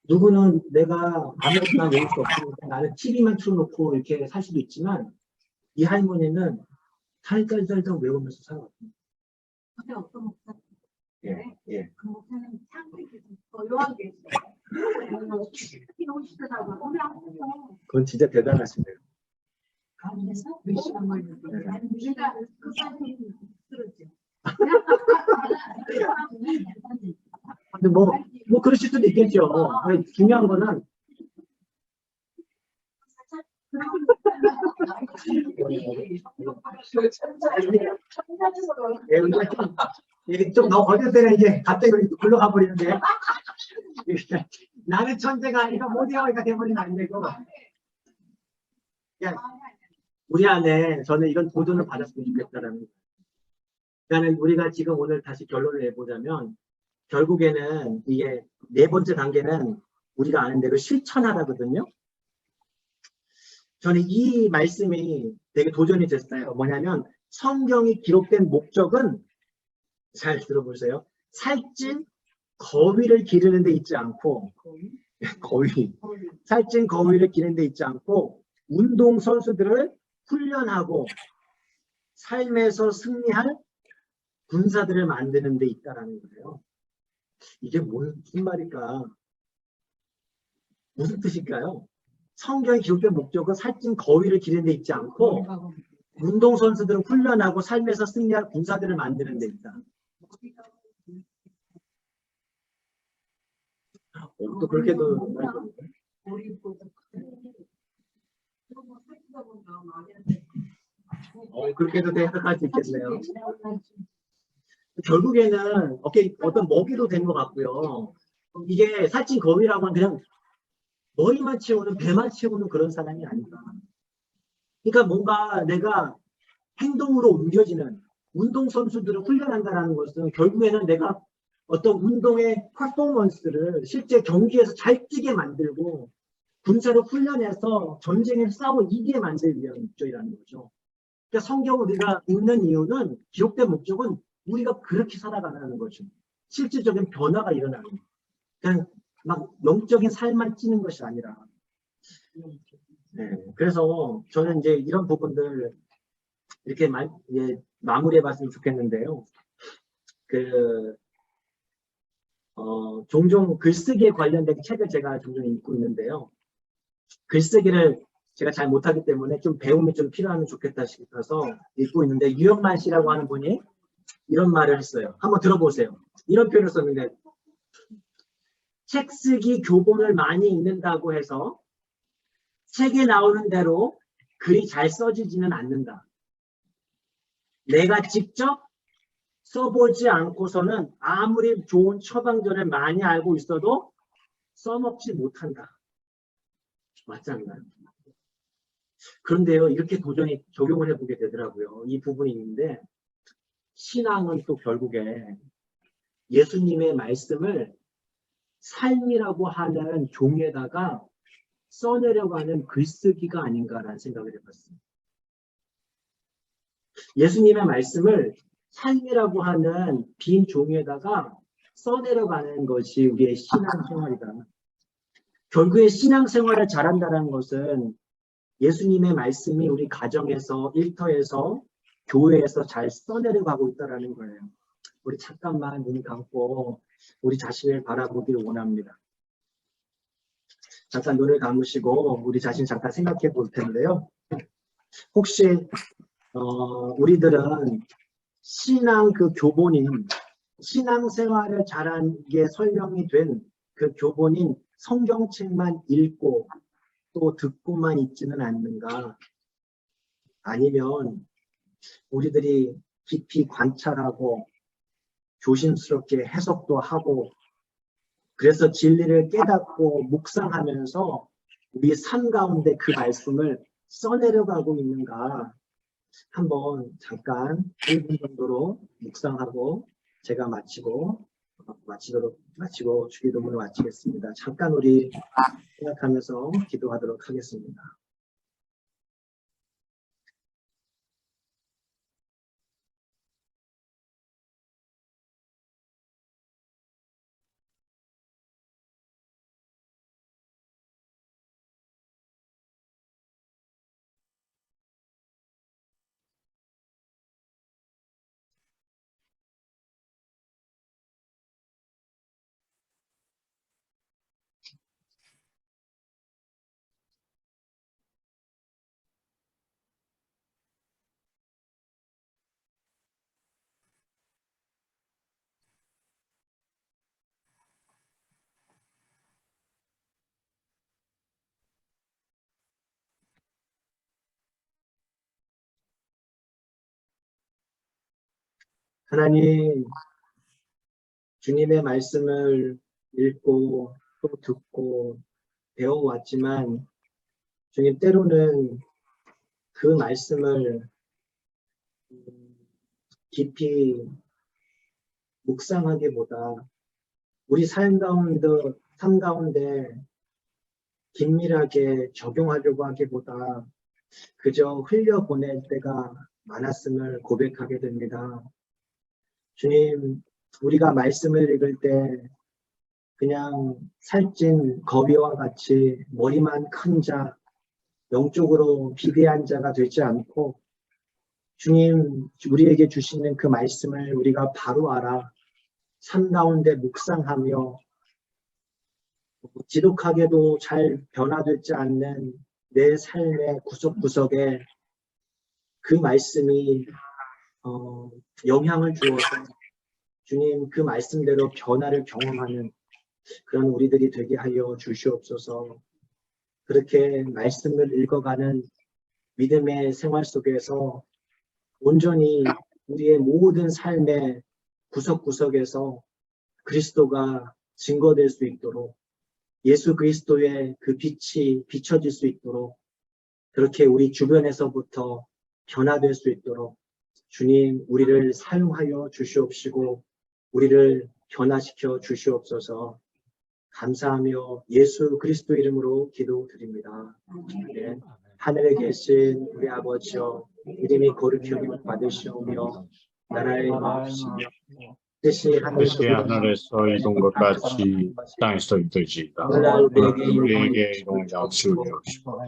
누구는 내가 아무것도 외울 수 없으니까 나는 TV만 틀어놓고 이렇게 살 수도 있지만 이 할머니는 달달달 외우면서 살아왔습니다. 근데 어떤 목사님? 예. 그 목사님 창백이 고요한 게 있어요. 오시더라고요. 우리 앞에서 그건 진짜 대단하시네요. 가운데서 몇 시간 걸렸어요. 우리가 그 사람이 들었죠. 근데 뭐 그러실 수도 있겠죠. 중요한 거는 이게 좀 너무 어릴 때는 이게 갑자기 굴러가 버리는데 나는 천재가 아니라 모디어가 돼버리면 안 되고 그냥 우리 안에 저는 이런 도전을 받았으면 좋겠다라는 거예요. 그러니까 우리가 지금 오늘 다시 결론을 내보자면 결국에는 이게 네 번째 단계는 우리가 아는 대로 실천하라거든요. 저는 이 말씀이 되게 도전이 됐어요. 뭐냐면 성경이 기록된 목적은 잘 들어보세요. 살찐 거위를 기르는 데 있지 않고 살찐 거위를 기르는 데 있지 않고 운동 선수들을 훈련하고 삶에서 승리할 군사들을 만드는 데 있다라는 거예요. 이게 무슨 말일까? 무슨 뜻일까요? 성경의 기록된 목적은 살찐 거위를 기르는 데 있지 않고 운동 선수들을 훈련하고 삶에서 승리할 군사들을 만드는 데 있다. 또 그렇게도 그렇게도 해석할 수 있겠네요. 결국에는 어떤 먹이도 된 것 같고요. 이게 살찐 거위라고 하면 그냥 머리만 채우는 배만 채우는 그런 사람이 아니다. 그러니까 뭔가 내가 행동으로 옮겨지는 운동선수들을 훈련한다는 것은 결국에는 내가 어떤 운동의 퍼포먼스를 실제 경기에서 잘 뛰게 만들고 군사를 훈련해서 전쟁에서 싸워 이기게 만들기 위한 목적이라는 거죠. 그러니까 성경을 우리가 읽는 이유는 기록된 목적은 우리가 그렇게 살아가는 거죠. 실질적인 변화가 일어나는 거예요. 그냥 막 영적인 삶만 찌는 것이 아니라. 네, 그래서 저는 이제 이런 부분들 이렇게 마무리해 봤으면 좋겠는데요. 종종 글쓰기에 관련된 책을 제가 종종 읽고 있는데요. 글쓰기를 제가 잘 못하기 때문에 좀 배움이 좀 필요하면 좋겠다 싶어서 읽고 있는데 유영만 씨라고 하는 분이 이런 말을 했어요. 한번 들어보세요. 이런 표현을 썼는데 책 쓰기 교본을 많이 읽는다고 해서 책에 나오는 대로 글이 잘 써지지는 않는다. 내가 직접 써보지 않고서는 아무리 좋은 처방전을 많이 알고 있어도 써먹지 못한다. 맞지 않나요? 그런데요, 이렇게 도전히 적용을 해보게 되더라고요. 이 부분이 있는데 신앙은 또 결국에 예수님의 말씀을 삶이라고 하는 종에다가 써내려가는 글쓰기가 아닌가라는 생각을 해봤습니다. 예수님의 말씀을 삶이라고 하는 빈 종에다가 써내려가는 것이 우리의 신앙생활이다. 결국에 신앙생활을 잘한다는 것은 예수님의 말씀이 우리 가정에서, 일터에서, 교회에서 잘 써내려가고 있다는 거예요. 우리 잠깐만 눈 감고 우리 자신을 바라보길 원합니다. 잠깐 눈을 감으시고 우리 자신 잠깐 생각해 볼 텐데요. 혹시 우리들은 신앙 그 교본인 신앙생활을 잘한 게 설명이 된 그 교본인 성경책만 읽고 또 듣고만 있지는 않는가? 아니면 우리들이 깊이 관찰하고 조심스럽게 해석도 하고 그래서 진리를 깨닫고 묵상하면서 우리 삶 가운데 그 말씀을 써내려가고 있는가? 한번 잠깐 1분 정도로 묵상하고 제가 마치고 주기도문을 마치겠습니다. 잠깐 우리 생각하면서 기도하도록 하겠습니다. 하나님, 주님의 말씀을 읽고 또 듣고 배워왔지만 주님 때로는 그 말씀을 깊이 묵상하기보다 우리 삶 가운데 긴밀하게 적용하려고 하기보다 그저 흘려보낼 때가 많았음을 고백하게 됩니다. 주님, 우리가 말씀을 읽을 때 그냥 살찐 거위와 같이 머리만 큰 자, 영적으로 비대한 자가 되지 않고 주님 우리에게 주시는 그 말씀을 우리가 바로 알아 삶 가운데 묵상하며 지독하게도 잘 변화되지 않는 내 삶의 구석구석에 그 말씀이 영향을 주어서 주님 그 말씀대로 변화를 경험하는 그런 우리들이 되게 하여 주시옵소서. 그렇게 말씀을 읽어가는 믿음의 생활 속에서 온전히 우리의 모든 삶의 구석구석에서 그리스도가 증거될 수 있도록 예수 그리스도의 그 빛이 비춰질 수 있도록 그렇게 우리 주변에서부터 변화될 수 있도록 주님 우리를 사용하여 주시옵시고 우리를 변화시켜 주시옵소서. 감사하며 예수 그리스도 이름으로 기도드립니다. 네. 하늘에 계신 우리 아버지여 이름이 거룩히 여김을 받으시오며 나라의 마음이시며 뜻이 하늘에서 이룬 것 같이 땅에서 이루어지이다. 우리에게 이룬 약속을 주옵시고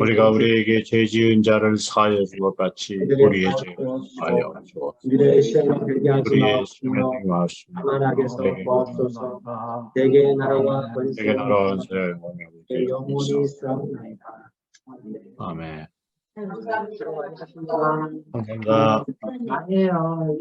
우리가 우리에게 죄 지은 자를 사하여 준 것 같이 우리의 죄를 사하여 주옵소서. 우리의 시험에 들게 하지 우리의 시험에 마옵시며 들게 하시며 다만 악에서 구하옵소서. 내게 나라와 내게 나라와 권세와 영원히 영원히 있사옵나이다. 아멘. 감사합니다. 감사합니다. 아니에요.